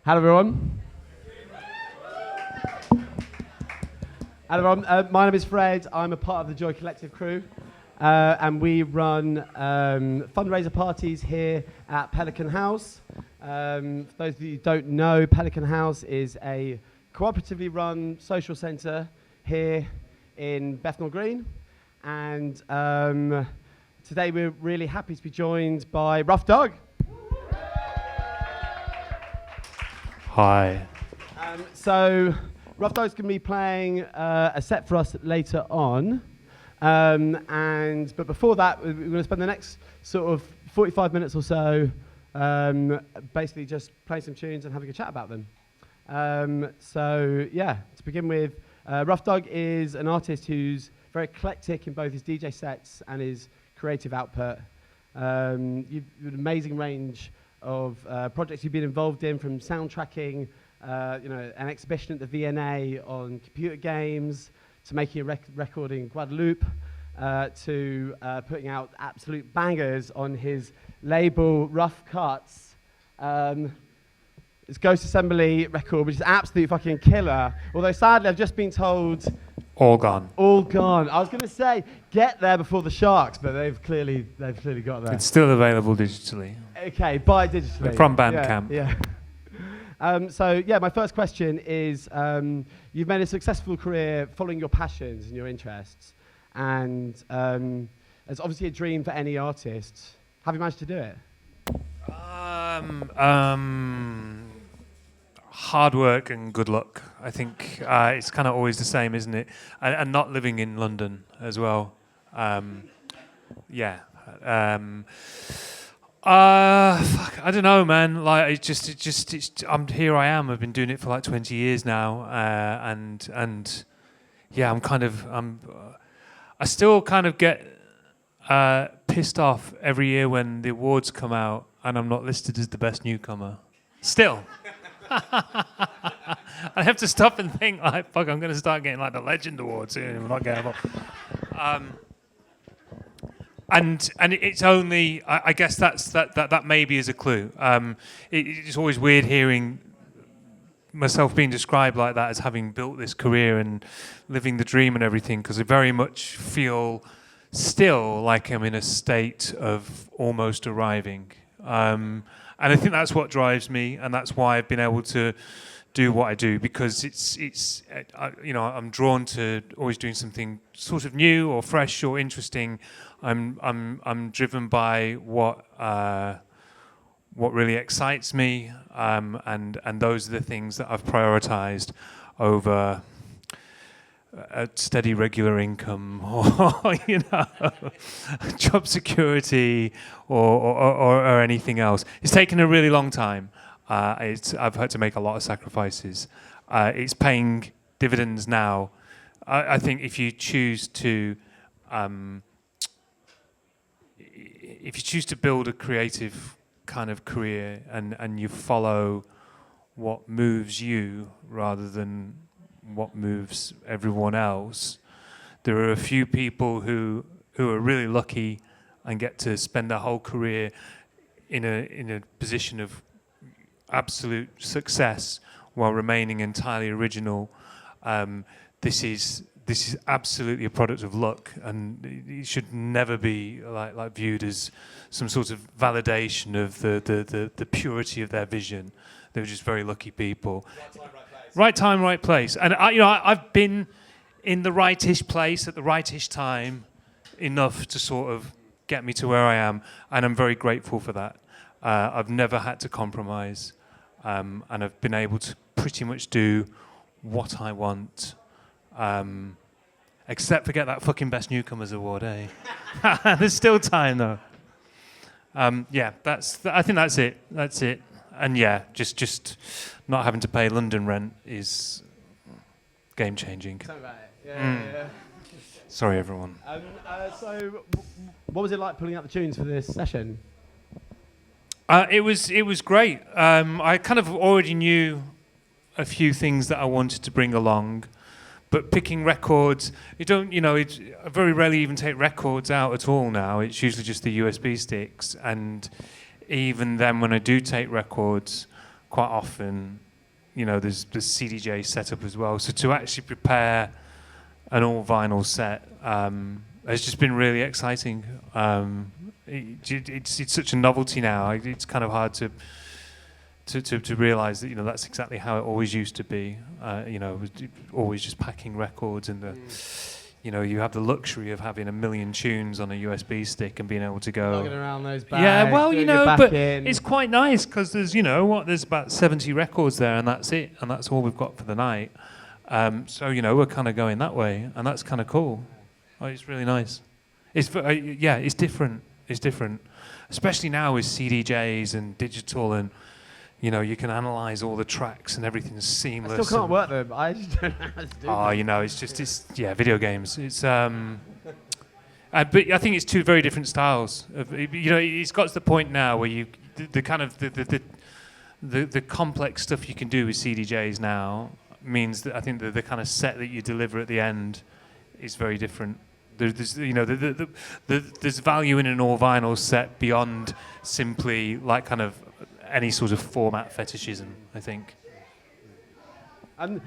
Hello, everyone. Hello, everyone. My name is Fred. I'm a part of the Joy Collective crew, and we run fundraiser parties here at Pelican House. For those of you who don't know, Pelican House is a cooperatively run social centre here in Bethnal Green, and today we're really happy to be joined by Ruf Dug. Hi. So Ruf Dug's going to be playing a set for us later on, but before that we're going to spend the next sort of 45 minutes or so basically just playing some tunes and having a chat about them. So yeah, to begin with, Ruf Dug is an artist who's very eclectic in both his DJ sets and his creative output. You've an amazing range of projects you've been involved in, from soundtracking, an exhibition at the V&A on computer games, to making a record in Guadeloupe, to putting out absolute bangers on his label Rough Cuts. It's Ghost Assembly record, which is absolute fucking killer. Although sadly, I've just been told All gone. all gone. I was going to say get there before the Sharks, but they've clearly got there. It's still available digitally. Okay, buy digitally. From Bandcamp. Yeah. My first question is, you've made a successful career following your passions and your interests, and it's obviously a dream for any artist. Have you managed to do it? Hard work and good luck. I think it's kind of always the same, isn't it? And not living in London as well. I don't know, man. Like here I am. I've been doing it for like 20 years now, and yeah, I still kind of get pissed off every year when the awards come out and I'm not listed as the best newcomer. Still. I have to stop and think, like, fuck, I'm going to start getting like the Legend Award soon. I'm not getting And it's only, I guess that maybe is a clue. It's always weird hearing myself being described like that, as having built this career and living the dream and everything, because I very much feel still like I'm in a state of almost arriving. And I think that's what drives me, and that's why I've been able to do what I do, because I'm drawn to always doing something sort of new or fresh or interesting. I'm driven by what really excites me, and those are the things that I've prioritized over a steady regular income or job security or anything else. It's taken a really long time. I've had to make a lot of sacrifices. It's paying dividends now. I think if you choose to build a creative kind of career and you follow what moves you rather than what moves everyone else, there are a few people who are really lucky and get to spend their whole career in a position of absolute success while remaining entirely original. This is absolutely a product of luck, and it should never be like viewed as some sort of validation of the purity of their vision. They were just very lucky people. Right time, right place. And I've been in the rightish place at the rightish time enough to sort of get me to where I am, and I'm very grateful for that. I've never had to compromise, and I've been able to pretty much do what I want, except for get that fucking Best Newcomers Award, eh? There's still time though. I think that's it. That's it. And yeah, just not having to pay London rent is game changing. Tell me about it. Yeah. Sorry, everyone. So, what was it like pulling out the tunes for this session? It was great. I kind of already knew a few things that I wanted to bring along, but picking records, I very rarely even take records out at all now. It's usually just the USB sticks, and even then, when I do take records, quite often, there's CDJ set up as well. So to actually prepare an all vinyl set has just been really exciting. It's such a novelty now. It's kind of hard to realise that that's exactly how it always used to be. Always just packing records, and you have the luxury of having 1 million tunes on a USB stick and being able to go. Lugging around those bags. Yeah, well, but in. It's quite nice because there's about 70 records there, and that's it, and that's all we've got for the night. So we're kind of going that way, and that's kind of cool. Oh, it's really nice. It's it's different. It's different, especially now with CDJs and digital, and you can analyze all the tracks and everything's seamless. I still can't work them. I just don't know how to do them. It's video games. It's but I think it's two very different styles. It's got to the point now where the complex stuff you can do with CDJs now means that I think the kind of set that you deliver at the end is very different. There's value in an all vinyl set beyond simply like kind of any sort of format fetishism, I think.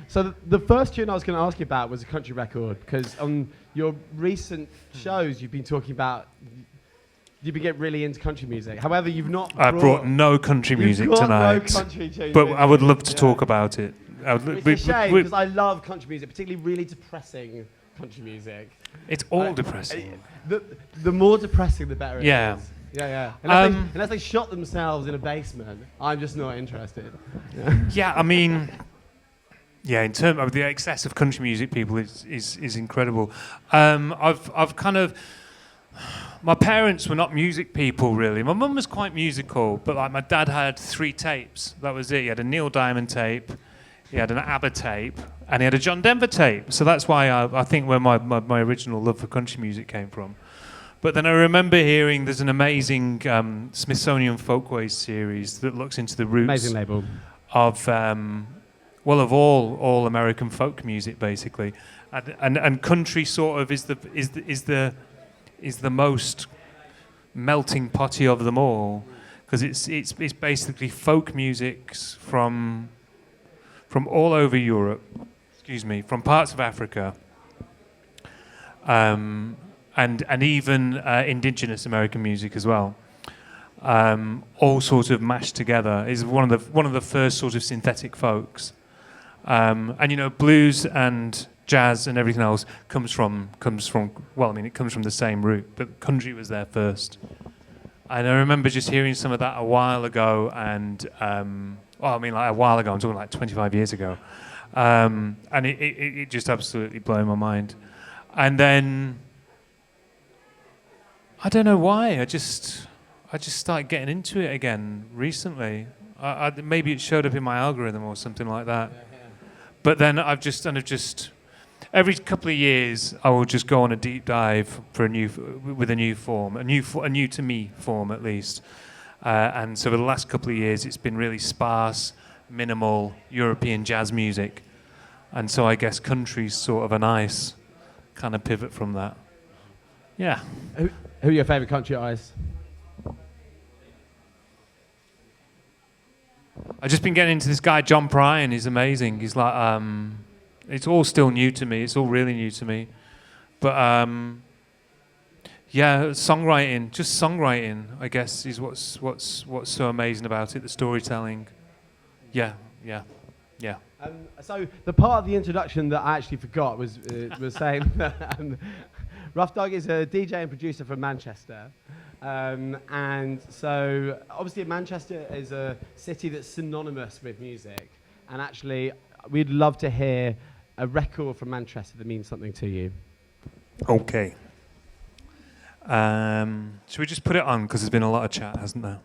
So the first tune I was going to ask you about was a country record, because on your recent shows you've been talking about you've been getting really into country music. However, you've not. I brought no country music tonight, no country tunes, but I would love to talk about it. It's a shame, because I love country music, particularly really depressing country music. It's all depressing. The more depressing, the better it is. Yeah. Unless they shot themselves in a basement, I'm just not interested. Yeah, I mean, in terms of the excess of country music, people is incredible. I've kind of. My parents were not music people, really. My mum was quite musical, but like my dad had 3 tapes. That was it. He had a Neil Diamond tape, he had an ABBA tape, and he had a John Denver tape. So that's why I think where my original love for country music came from. But then I remember hearing there's an amazing Smithsonian Folkways series that looks into the roots amazing label. Of of all American folk music, basically, and country sort of is the most melting potty of them all, because it's basically folk musics from all over Europe, from parts of Africa, and even indigenous American music as well, all sort of mashed together. Is one of the first sort of synthetic folks, and blues and jazz and everything else comes from it comes from the same root, but country was there first. And I remember just hearing some of that a while ago, and a while ago, I'm talking like 25 years ago, and it just absolutely blew my mind. And then I don't know why, I just started getting into it again recently. Maybe it showed up in my algorithm or something like that. But then I've just every couple of years, I will just go on a deep dive with a new form, a new to me form at least. And so for the last couple of years, it's been really sparse, minimal European jazz music. And so I guess country's sort of a nice kind of pivot from that. Yeah. Who are your favourite country artists? I've just been getting into this guy, John Prine. He's amazing. He's like... it's all still new to me. It's all really new to me. But, songwriting, I guess, is what's so amazing about it, the storytelling. Yeah. So the part of the introduction that I actually forgot was saying that Ruf Dug is a DJ and producer from Manchester. And so, obviously, Manchester is a city that's synonymous with music. And actually, we'd love to hear a record from Manchester that means something to you. Okay. Should we just put it on? Because there's been a lot of chat, hasn't there?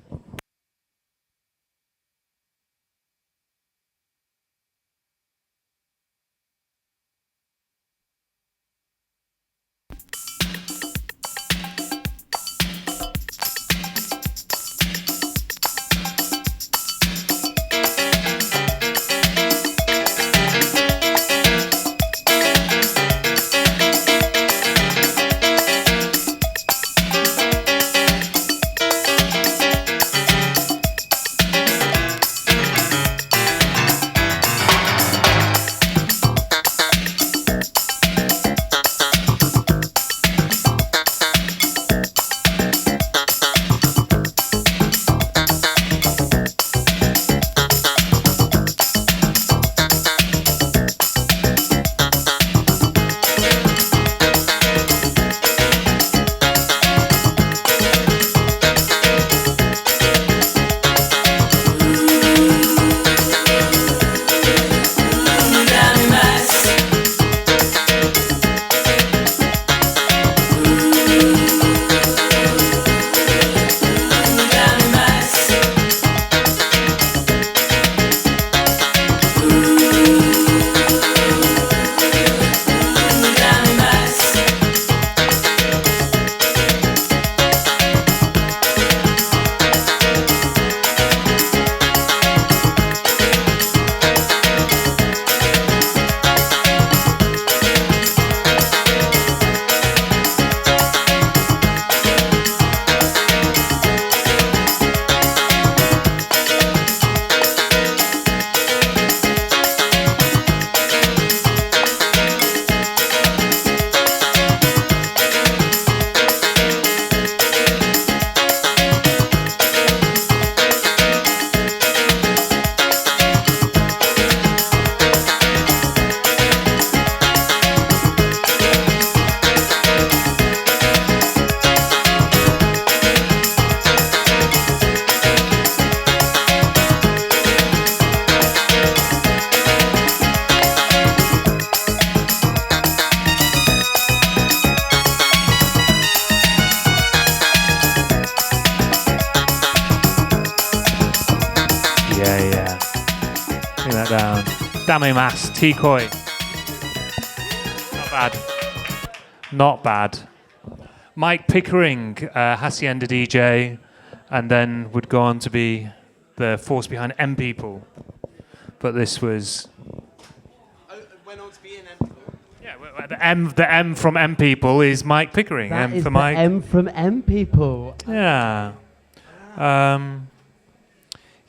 Bring that down. Dame Mas, T-Koi. Not bad. Not bad. Mike Pickering, Hacienda DJ, and then would go on to be the force behind M People. But this was... went on to be in M. Yeah, well, the M from M People is Mike Pickering. That M is for the Mike. M from M People. Yeah.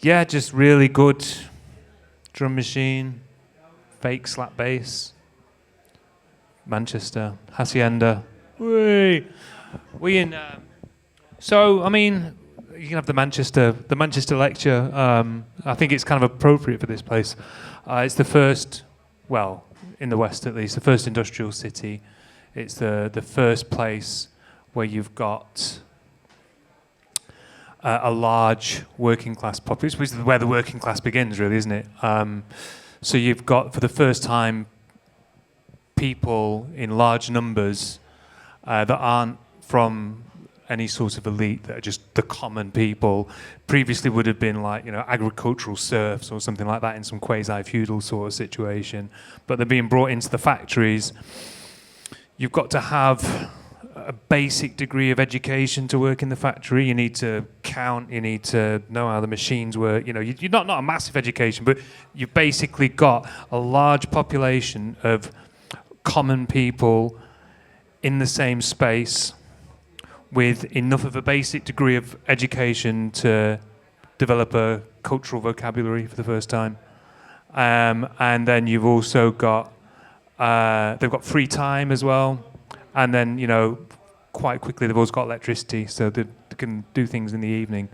Yeah, just really good drum machine, fake slap bass. Manchester, Hacienda. We in. So I mean, you can have the Manchester lecture. I think it's kind of appropriate for this place. It's the first, well, in the West at least, the first industrial city. It's the first place where you've got a large working class population, which is where the working class begins, really, isn't it? So you've got, for the first time, people in large numbers that aren't from any sort of elite, that are just the common people. Previously would have been like, agricultural serfs or something like that in some quasi-feudal sort of situation. But they're being brought into the factories. You've got to have a basic degree of education to work in the factory. You need to count, you need to know how the machines work. You're not a massive education, but you've basically got a large population of common people in the same space with enough of a basic degree of education to develop a cultural vocabulary for the first time. And then you've also got, they've got free time as well. And then, quite quickly they've always got electricity, so they can do things in the evening.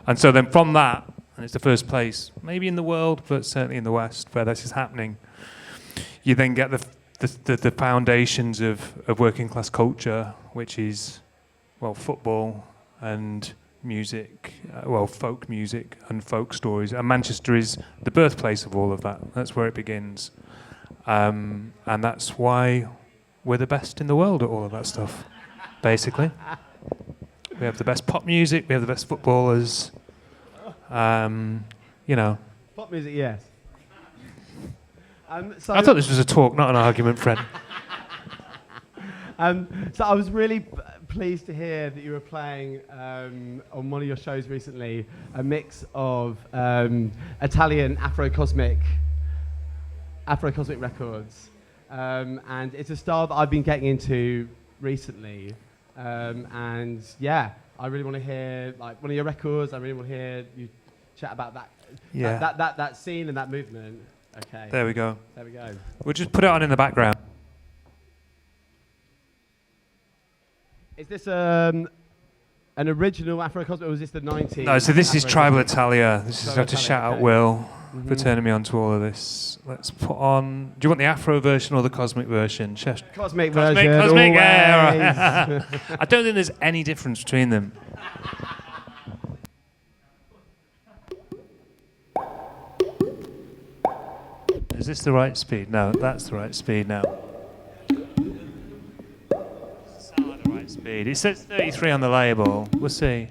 And so then from that, and it's the first place, maybe in the world, but certainly in the West, where this is happening, you then get the foundations of working class culture, which is, well, football and music, folk music and folk stories. And Manchester is the birthplace of all of that. That's where it begins. And that's why we're the best in the world at all of that stuff, basically. We have the best pop music, we have the best footballers, Pop music, yes. So I thought this was a talk, not an argument, Fred. So I was really pleased to hear that you were playing on one of your shows recently a mix of Italian Afro-cosmic records. And it's a style that I've been getting into recently. And yeah, I really want to hear like one of your records. I really want to hear you chat about that, that scene and that movement. Okay. There we go. We'll just put it on in the background. Is this an original Afro-cosmic, or was this the 90s? No, so this is Tribal Italia. This is, I have to shout out Will for Mm-hmm. turning me on to all of this. Let's put on... Do you want the Afro version or the Cosmic version? Cosmic version, yeah. always. I don't think there's any difference between them. Is this the right speed? No, that's the right speed now. It's not the right speed. It says 33 on the label. We'll see.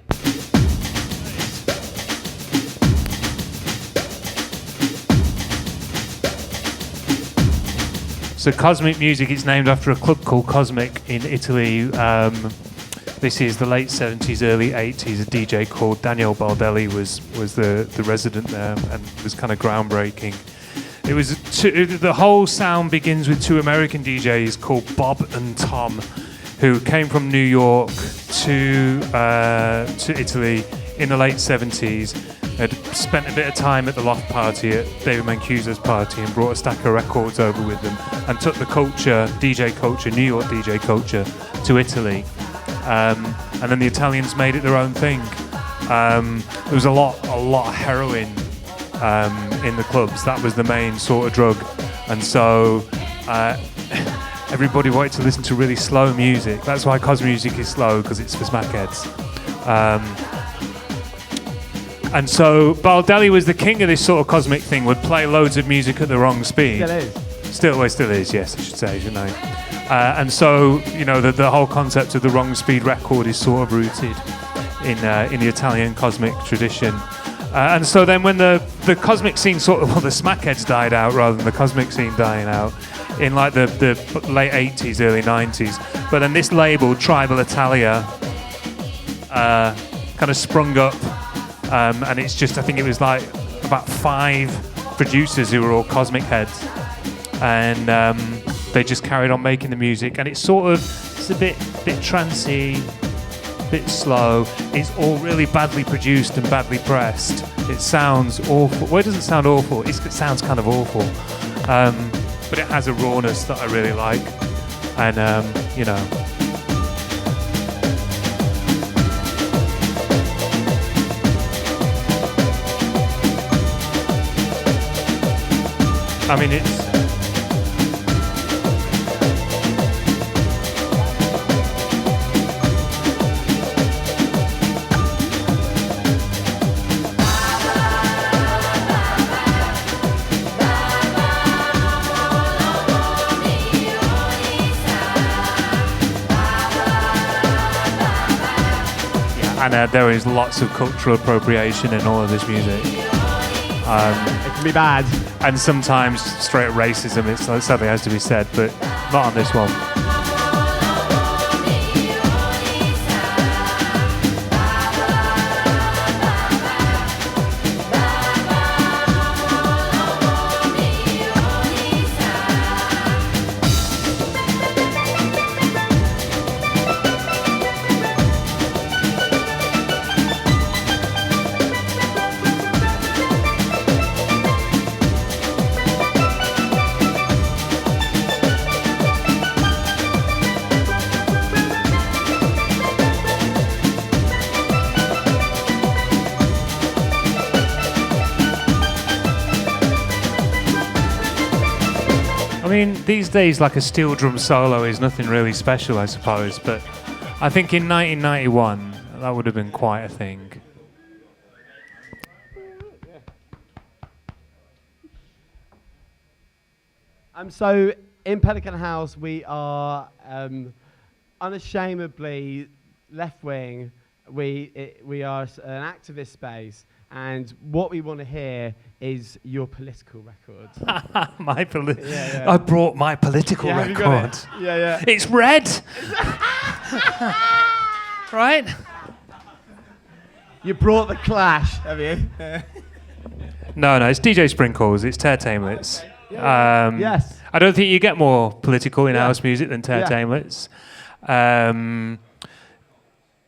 So Cosmic Music is named after a club called Cosmic in Italy. This is the late 70s, early 80s. A DJ called Daniel Baldelli was the resident there and was kind of groundbreaking. It was the whole sound begins with two American DJs called Bob and Tom, who came from New York to Italy in the late 70s. Had spent a bit of time at the loft party at David Mancuso's party and brought a stack of records over with them and took the culture, DJ culture, New York DJ culture, to Italy. And then the Italians made it their own thing. There was a lot of heroin in the clubs. That was the main sort of drug. And so everybody wanted to listen to really slow music. That's why Cosmic Music is slow, because it's for smackheads. And so Baldelli was the king of this sort of cosmic thing, would play loads of music at the wrong speed. Still is, yes, I should say, shouldn't I? And so, the whole concept of the wrong speed record is sort of rooted in the Italian cosmic tradition. And so then when the cosmic scene sort of, well, the smackheads died out rather than the cosmic scene dying out in like the late 80s, early 90s. But then this label, Tribal Italia, kind of sprung up. And it's just, I think it was like about 5 producers who were all cosmic heads. And they just carried on making the music. And it's sort of, it's a bit trancey, bit slow. It's all really badly produced and badly pressed. It sounds awful. Well, it doesn't sound awful. It sounds kind of awful. But it has a rawness that I really like. And, you know. I mean, it's... And there is lots of cultural appropriation in all of this music. It can be bad. And sometimes straight racism, it sadly has to be said, but not on this one. I mean, these days, like a steel drum solo is nothing really special, I suppose, but I think in 1991, that would have been quite a thing. So in Pelican House, we are unashamedly left-wing. We are an activist space, and what we want to hear is your political record. I brought my political record. You got it? Yeah. It's red. Right? You brought the Clash, have you? No, it's DJ Sprinkles. It's Tear Tamelets. Yes. I don't think you get more political in house music than Tear Tamelets. Tear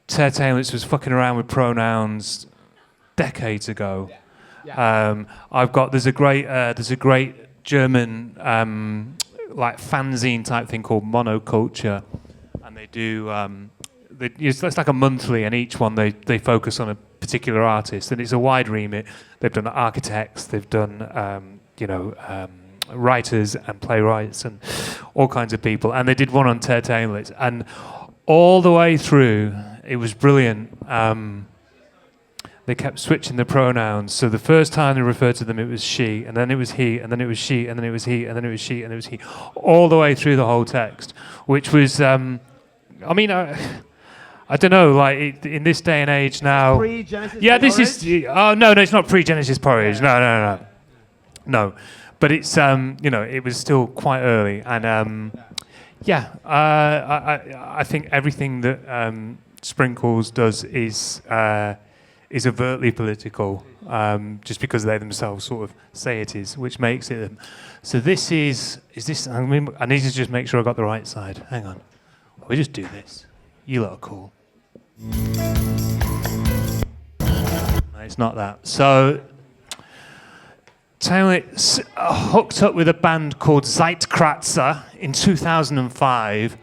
Tamelets was fucking around with pronouns decades ago. There's a great German like fanzine type thing called Monoculture, and they do it's like a monthly, and each one they focus on a particular artist, and it's a wide remit. They've done architects, they've done writers and playwrights and all kinds of people, and they did one on Tear Tamelets, and all the way through it was brilliant. They kept switching the pronouns. So the first time they referred to them, it was she, and then it was he, and then it was she, and then it was he, and then it was she, and it was he, all the way through the whole text, which was, I don't know, like in this day and age now. Pre-Genesis. Yeah, this is. Oh no, it's not pre-Genesis Porridge. No. But it's it was still quite early, and I think everything that Sprinkles does is overtly political, just because they themselves sort of say it is, which makes it them. So this is this? I need to just make sure I got the right side. Hang on, we just do this. You lot are cool. No, it's not that. So Tamelets hooked up with a band called Zeitkratzer in 2005.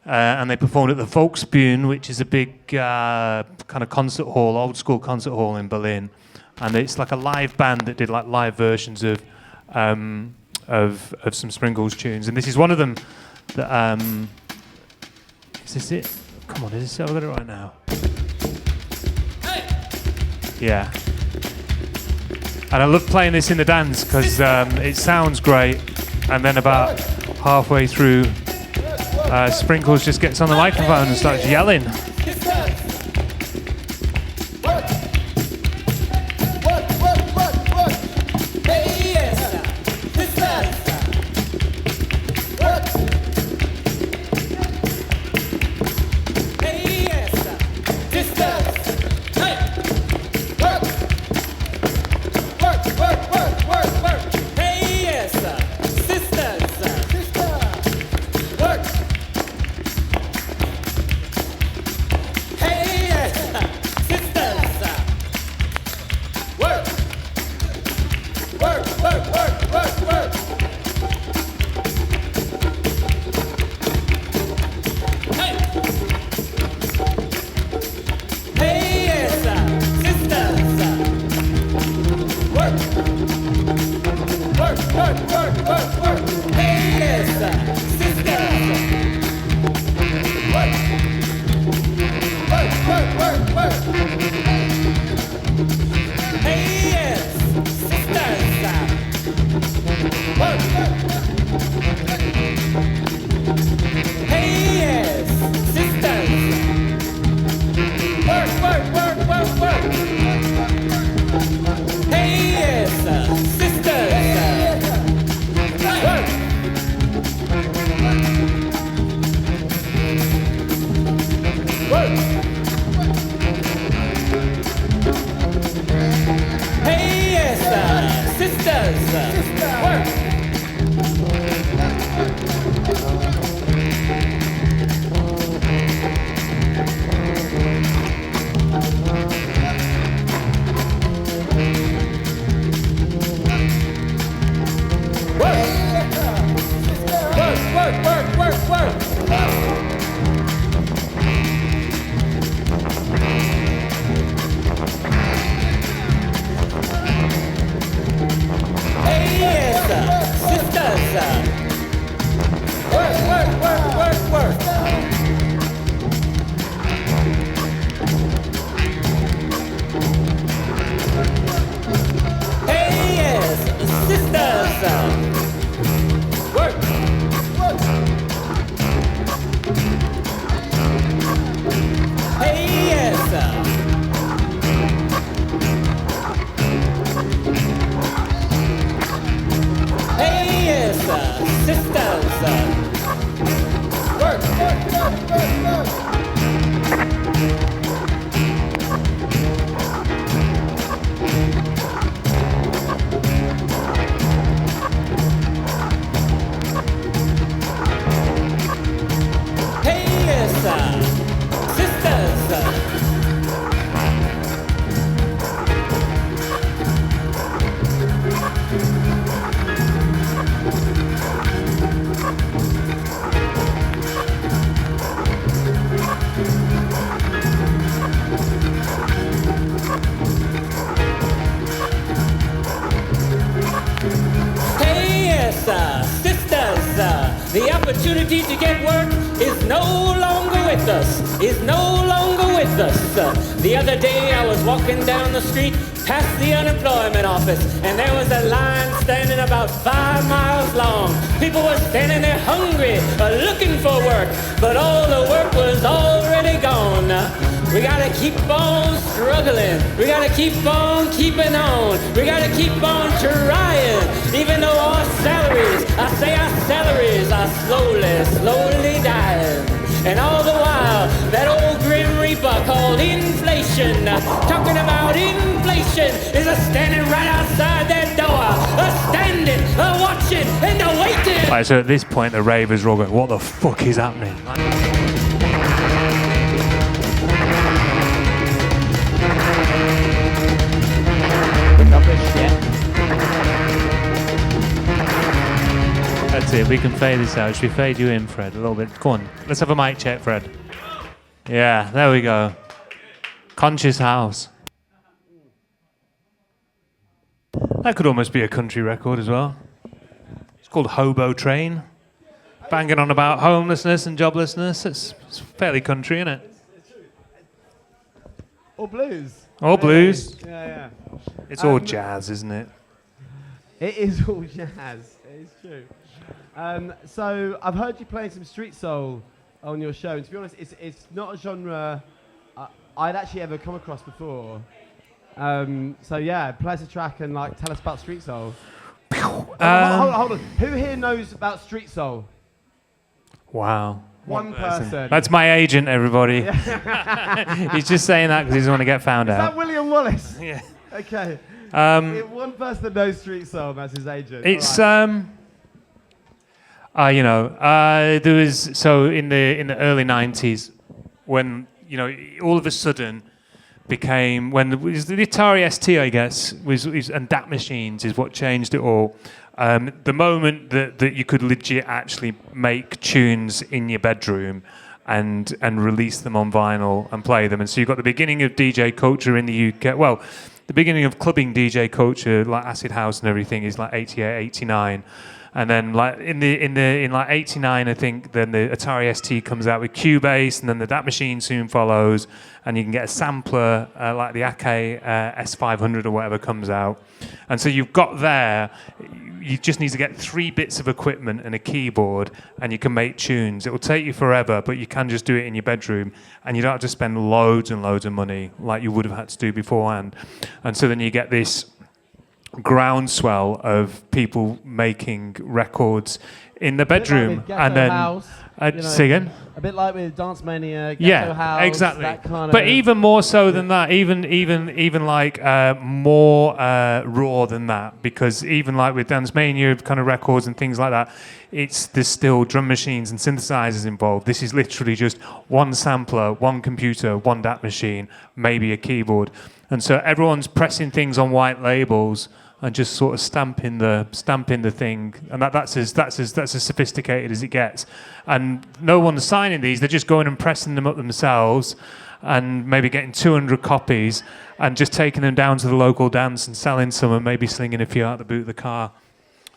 And they performed at the Volksbühne, which is a big kind of concert hall, old school concert hall in Berlin. And it's like a live band that did like live versions of some Sprinkles tunes. And this is one of them that is this it? Come on, is this it? I've got it right now. Hey! Yeah. And I love playing this in the dance because it sounds great. And then about halfway through, Sprinkles just gets on the microphone and starts yelling. opportunity to get work is no longer with us, is no longer with us. The other day I was walking down the street past the unemployment office, and there was a line standing about 5 miles long. People were standing there hungry, looking for work, but all the work was already gone. We gotta keep on struggling. We gotta keep on keeping on. We gotta keep on trying. Even though our salaries, I say our salaries are slowly dying. And all the while, that old grim reaper called inflation, talking about inflation, is standing right outside that door, standing, watching, and waiting. Right, so at this point, the ravers are all going, what the fuck is happening? That's it, we can fade this out. Should we fade you in, Fred, a little bit? Go on, let's have a mic check, Fred. Yeah, there we go. Conscious House. That could almost be a country record as well. It's called Hobo Train. Banging on about homelessness and joblessness. It's fairly country, isn't it? Or blues. Or blues. Yeah. It's all jazz, isn't it? It is all jazz. It is true. So I've heard you playing some street soul on your show, and to be honest, it's not a genre I'd actually ever come across before. So yeah, play us a track and like tell us about street soul. Hold on. Who here knows about street soul? Wow. One person. That's my agent, everybody. He's just saying that because he doesn't want to get found out. Is that William Wallace? Yeah. Okay. One person that knows street soul, that's his agent. It's right. there was in the early 90s when all of a sudden became when the Atari ST, I guess, and DAT machines is what changed it all. The moment that you could legit actually make tunes in your bedroom and release them on vinyl and play them. And so you've got the beginning of DJ culture in the UK. Well, the beginning of clubbing DJ culture, like acid house and everything, is like 88, 89. And then like in like 89, I think, then the Atari ST comes out with Cubase, and then the DAT machine soon follows, and you can get a sampler like the Akai S500 or whatever comes out. And so you've got there, you just need to get 3 bits of equipment and a keyboard, and you can make tunes. It will take you forever, but you can just do it in your bedroom, and you don't have to spend loads and loads of money like you would have had to do beforehand. And so then you get this groundswell of people making records in the bedroom, and then house, say again. A bit like with Dance Mania, Ghetto House, exactly. that kind but even more so than that, even like more raw than that, because even like with Dance Mania kind of records and things like that, there's still drum machines and synthesizers involved. This is literally just one sampler, one computer, one DAT machine, maybe a keyboard, and so everyone's pressing things on white labels and just sort of stamping the thing, and that's as sophisticated as it gets. And no one's signing these; they're just going and pressing them up themselves, and maybe getting 200 copies, and just taking them down to the local dance and selling some, and maybe slinging a few out the boot of the car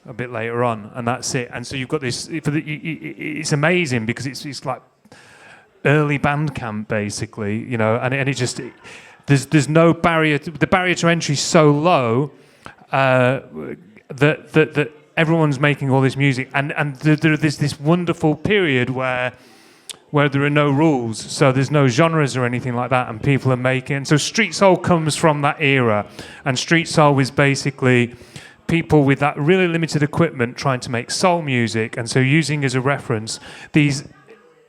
a bit later on, and that's it. And so you've got this. It's amazing because it's like early Bandcamp, basically, and it just there's no barrier. The barrier to entry is so low. That everyone's making all this music, and there's this wonderful period where there are no rules, so there's no genres or anything like that, and people are making. So street soul comes from that era, and street soul was basically people with that really limited equipment trying to make soul music, and so using as a reference these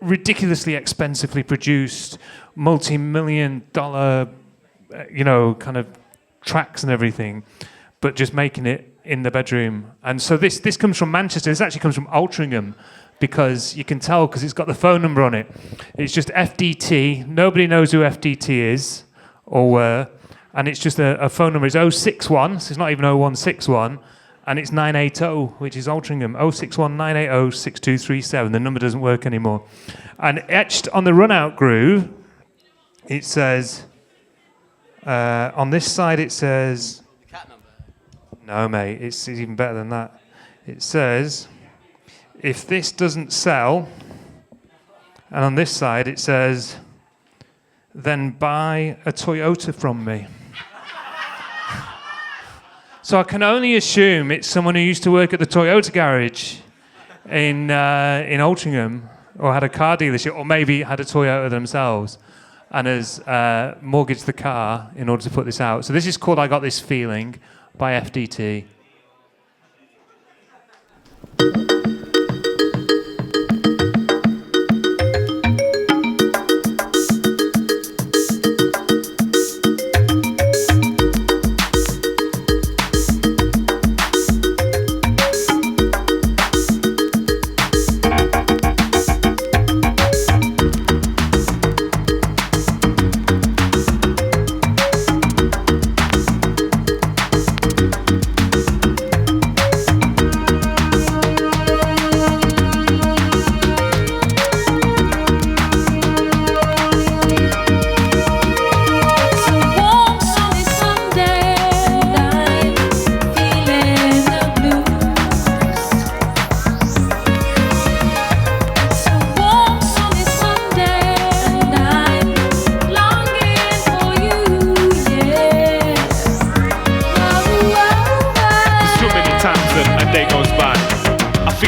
ridiculously expensively produced, multi-million-dollar, kind of tracks and everything, but just making it in the bedroom. And so this comes from Manchester. This actually comes from Altrincham, because you can tell because it's got the phone number on it. It's just FDT. Nobody knows who FDT is or were. And it's just a phone number. It's 061, so it's not even 0161. And it's 980, which is Altrincham. 061 980 6237. The number doesn't work anymore. And etched on the run-out groove, it says, on this side it says... No, mate, it's even better than that. It says, if this doesn't sell, and on this side it says, then buy a Toyota from me. So I can only assume it's someone who used to work at the Toyota garage in Altrincham, or had a car dealership, or maybe had a Toyota themselves, and has mortgaged the car in order to put this out. So this is called I Got This Feeling, by FDT.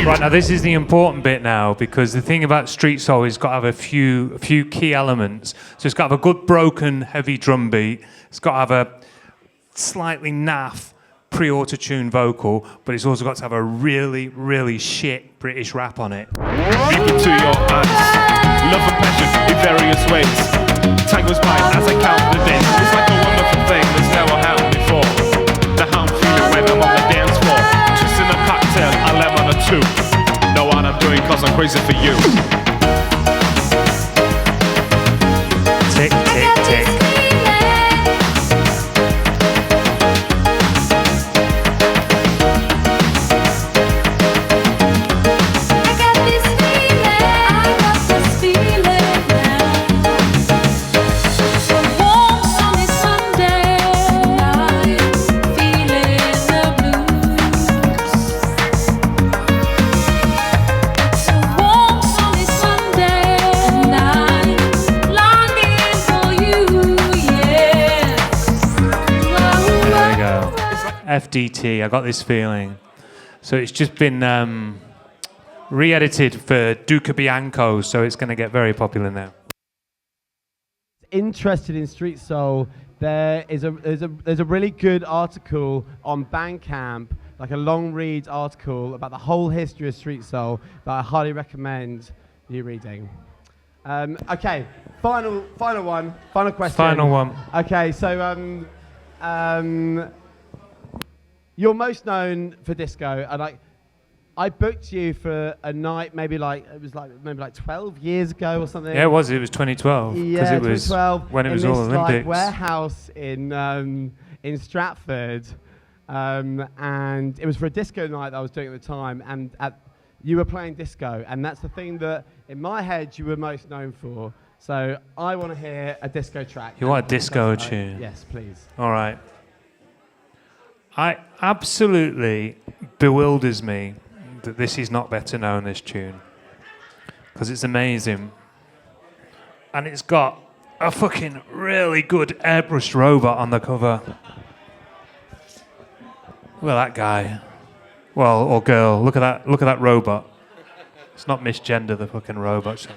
Right, now this is the important bit now, because the thing about street soul is it's got to have a few key elements. So it's got to have a good broken heavy drum beat. It's got to have a slightly naff pre-auto-tune vocal, but it's also got to have a really, really shit British rap on it. Deep into your eyes, love and passion in various ways. Time goes by as I count the days. It's like a wonderful thing that's never happened before. The how I'm feeling when I'm on the dance floor. Twisting a cocktail, a lemon or two. Know what I'm doing cause I'm crazy for you. Tick, tick, tick. FDT. I got this feeling. So it's just been re-edited for Duca Bianco, so it's going to get very popular now. Interested in street soul, there's a really good article on Bandcamp, like a long read article about the whole history of street soul that I highly recommend you reading. Okay, final question. Final one. Okay, so you're most known for disco, and I booked you for a night, maybe like 12 years ago or something. Yeah, it was 2012. Yeah, it was 2012. when it was in all this, Olympics. Warehouse in Stratford, and it was for a disco night that I was doing at the time, and you were playing disco, and that's the thing that in my head you were most known for. So I want to hear a disco track. You want a disco tune? Yes, please. All right. I absolutely bewilders me that this is not better known, this tune, because it's amazing, and it's got a fucking really good airbrushed robot on the cover. Look at that guy, or girl. Look at that robot. It's not misgender, the fucking robot. So.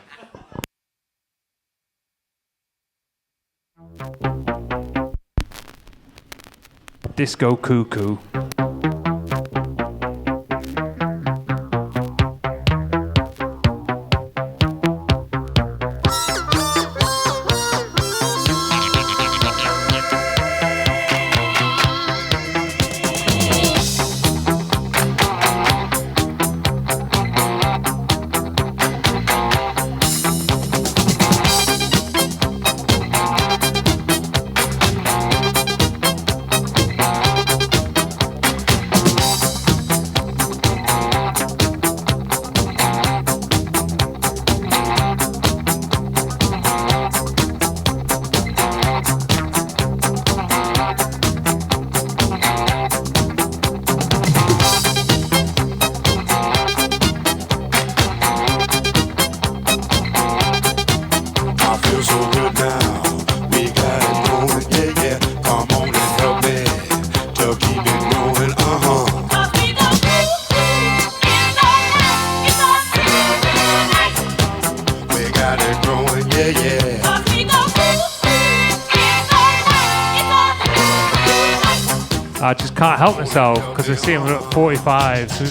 Disco Cuckoo. I just can't help myself because I see him at 45. So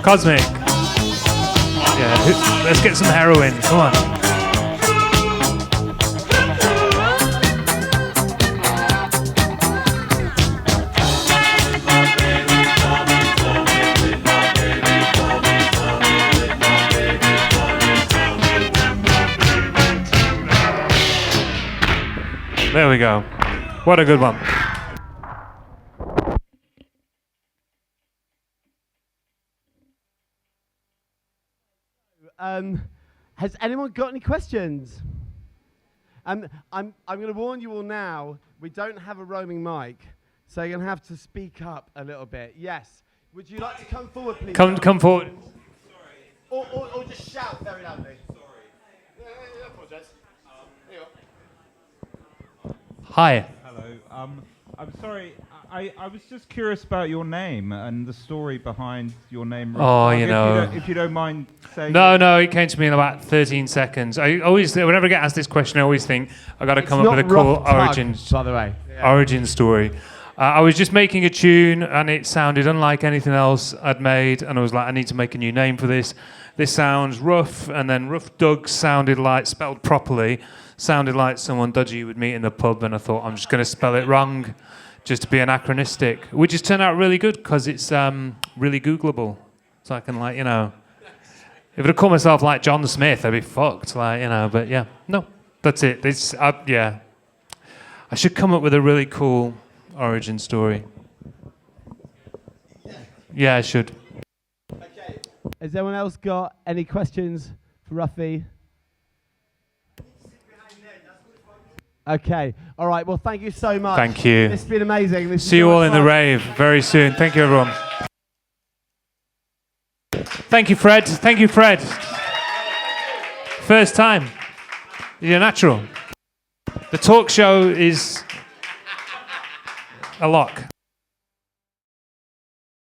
Cosmic. Yeah, let's get some heroin. Come on. There we go. What a good one. Has anyone got any questions? I'm going to warn you all now, we don't have a roaming mic, so you're going to have to speak up a little bit. Yes. Would you like to come forward, please? Come forward. Sorry. Or just shout very loudly. Sorry. I apologize. Here you go. Hi. Hello. I'm sorry. I was just curious about your name and the story behind your name. Oh, you know. If you don't mind saying. No, it came to me in about 13 seconds. I always, whenever I get asked this question, I always think I got to come up with a cool origin, by the way. Yeah. origin story. I was just making a tune and it sounded unlike anything else I'd made, and I was like, I need to make a new name for this. This sounds rough, and then Ruf Dug sounded like, spelled properly, sounded like someone dodgy you would meet in the pub, and I thought I'm just going to spell it wrong just to be anachronistic, which has turned out really good because it's really Googleable. So I can, like, you know, if I'd called myself like John Smith, I'd be fucked, like, you know, but yeah, no, that's it. It's, yeah. I should come up with a really cool origin story. Yeah, I should. Okay. Has anyone else got any questions for Ruffy? Okay. All right. Well, thank you so much. Thank you. This has been amazing. This See you all in the rave very soon. Thank you, everyone. Thank you, Fred. Thank you, Fred. First time. You're natural. The talk show is a lock.